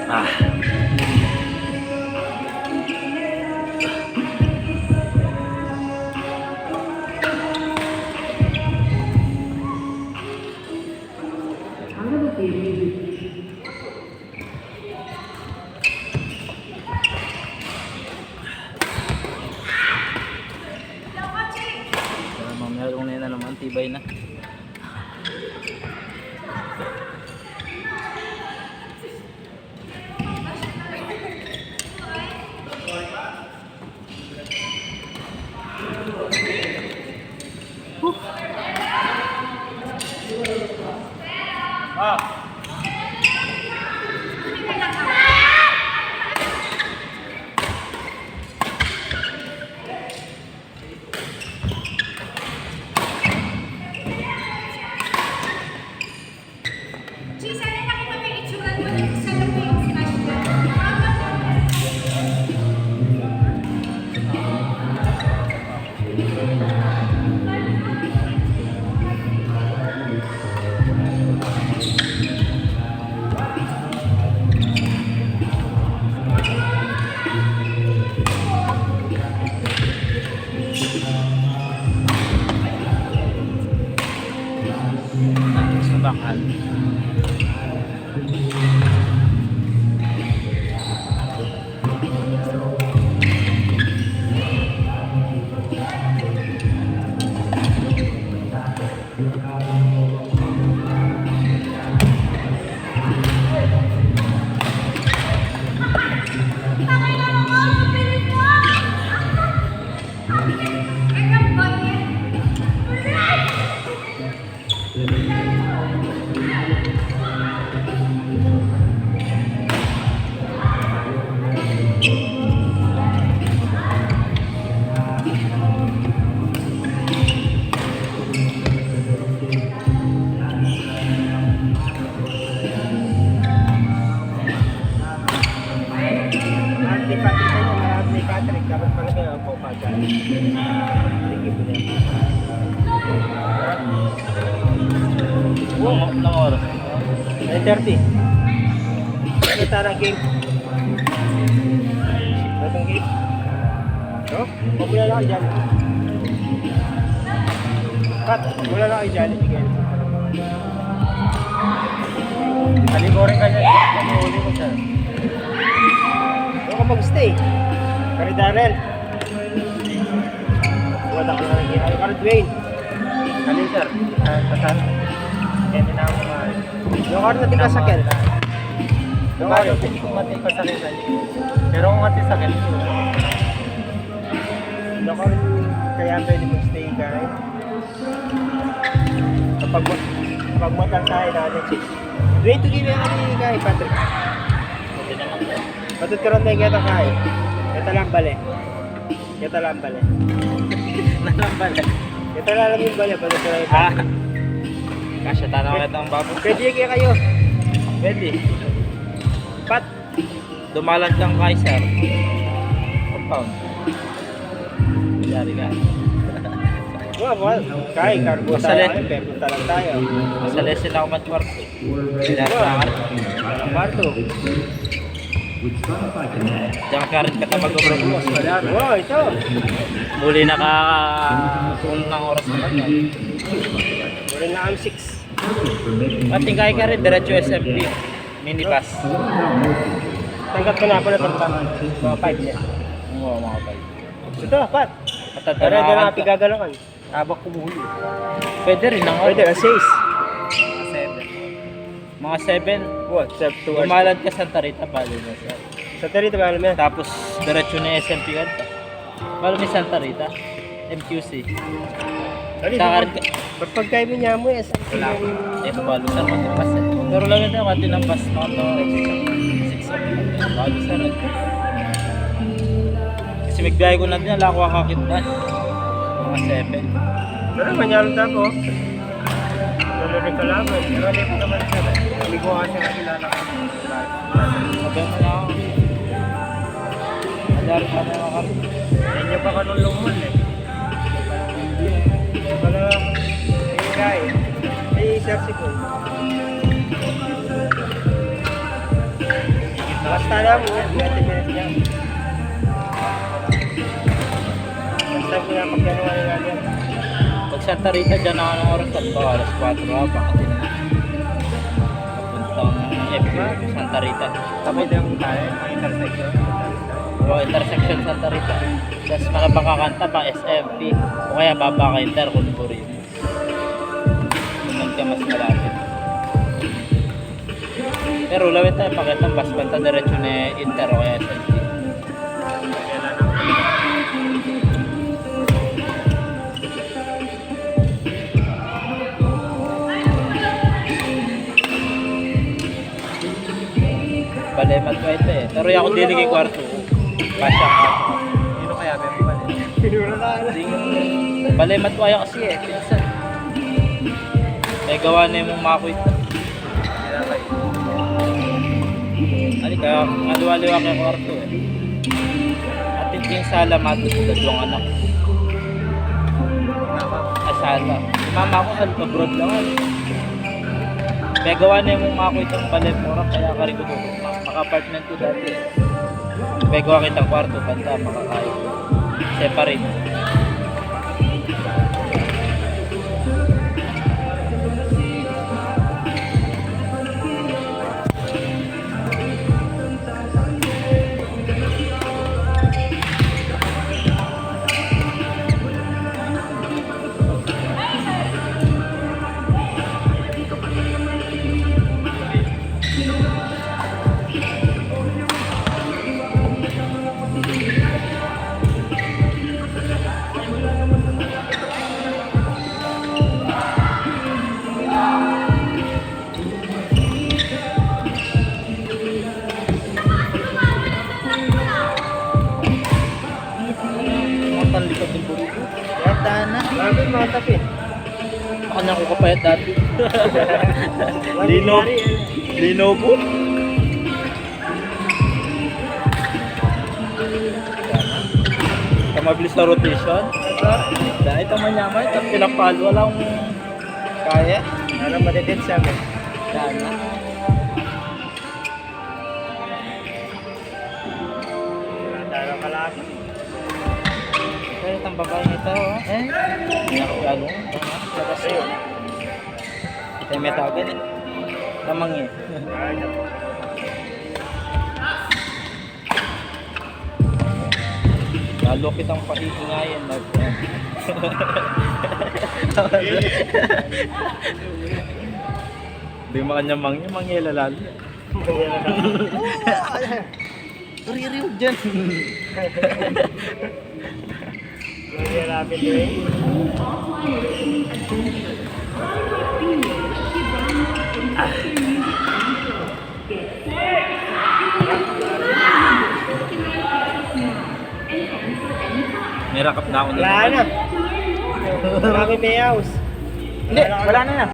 Ah. Merong na naman, tibay na. Bakal. Ng oras 9:30. Ano tara game? Batang game. No? Wala lang dyan. Kat, wala lang dyan again. Halikorin ka dyan. Huli mo siya. Huwag ka mag-stay. Kari Darrell. Wala ka na rin. Kari Dwayne. Alin sir? Kasal. Kaya na ako mga... Yung karo natin kasakyan. Yung karo, hindi ko mati kasakyan. Pero kung mati sakyan, yung karo kaya pwede mag-stay ka rin. Kapag matang tayo natin, wait to give yung ano kay Patrick. Patut ka rin na yung gatang kaya. Ito lang bali. Ito lang bali. Nalambal. Ito lang yung bali. Patut ka rin yung kasya tanaw na itong babo. Pwede kaya kayo. Pwede. Pat. Dumalag lang kay sir. Compound. Yari ka. Well, kaya cargo tayo. Pero punta lang tayo. Masalesin ako matwarto. Matwarto. Diyan ka rin katamag-obra mo. Wow, ito. Muli naka-unang oras na kanya. Muli na ang 6. Matingkay ka rin, diretso SMP. Minipass. Tanggap ko na ako na tanggap. Mga 5 niya. Oo, mga 5. Ito, Pat. Pero hindi na napigagalakan. Tabak ko buhuli. Pwede rin ang order. Pwede, 6. Mga 7. What? 2 hours. Umalad ka Santa Rita, balo mo siya. Santa Rita, balo mo yan. Tapos, diretso na SMP ka. Balo mo Santa Rita. MQC. Pagkaya mo niya mo, SMP yung... Ito, balo sir, mag-pass eh. Pero lang ito, mati ng pass mo ito. 6 balo sir. Kasi magbiyahe ko na din, wala ako kakakit ba? Mga 7. Pero manyalo na ako. Lalo kalaban. Pero lipo naman siya. Hindi ko kasi nakilala ko. Sabi mo na ako. Madari pa na ako. Hindi pa kanulong mo eh. Pala, ay guy. Ay sir si Paul. Basta lang mo, 20 minutes lang. Basta mo lang pagkanuan nila yan. Pag Santa Rita dyan ako ng oras at baka alas 4 ha, baka din papuntang FB, Santa Rita. Tapos yung tayo, ang intersection. O intersection Santa Rita. Tapos mga kakanta pa SMP o kaya baba ka Inter kung puri. Kung ka mas malapit. Pero lawin tayo pakitang bus banta diretso ni Inter o kaya SMP. Balemat ko ito eh. Pero ako dili kay kwarto. Pasya ka. Sino kaya meron ba? Pinura na ala. Balemat ko ayaw kasi eh. Pinsan. May gawa na yung mga ito. Ano kaya aliwa-liwa kay kwarto eh. At yung sala matutulad dalawang anak. Sala. Mama ko abroad lang. May gawa na yung mga itong Balemat kaya kari ko doon. Maka-apartment ko dati eh. May gawa kitang kwarto, banda, makakain. Separate. Ang likod ng burito. Yata na. Grabe mga tapi. Kanya ko kapayat dati. Lino. Lino po. Mabilis na rotation. Dahil ito manyaman. Ito pinapalo. Walang kaya. Alam matitid siya mo. Dana. Talo ka lang. Kaya itong babae nito, hindi ako gano'n. Labas yun. Ito yung metagan eh. Tamang eh. Lalo kitang paiingayan. Hindi mo kanya mangyela lalo. Ririw dyan. Mahirapin din. Nirakap na ako Wala na. Marami may house. Hindi, wala na na.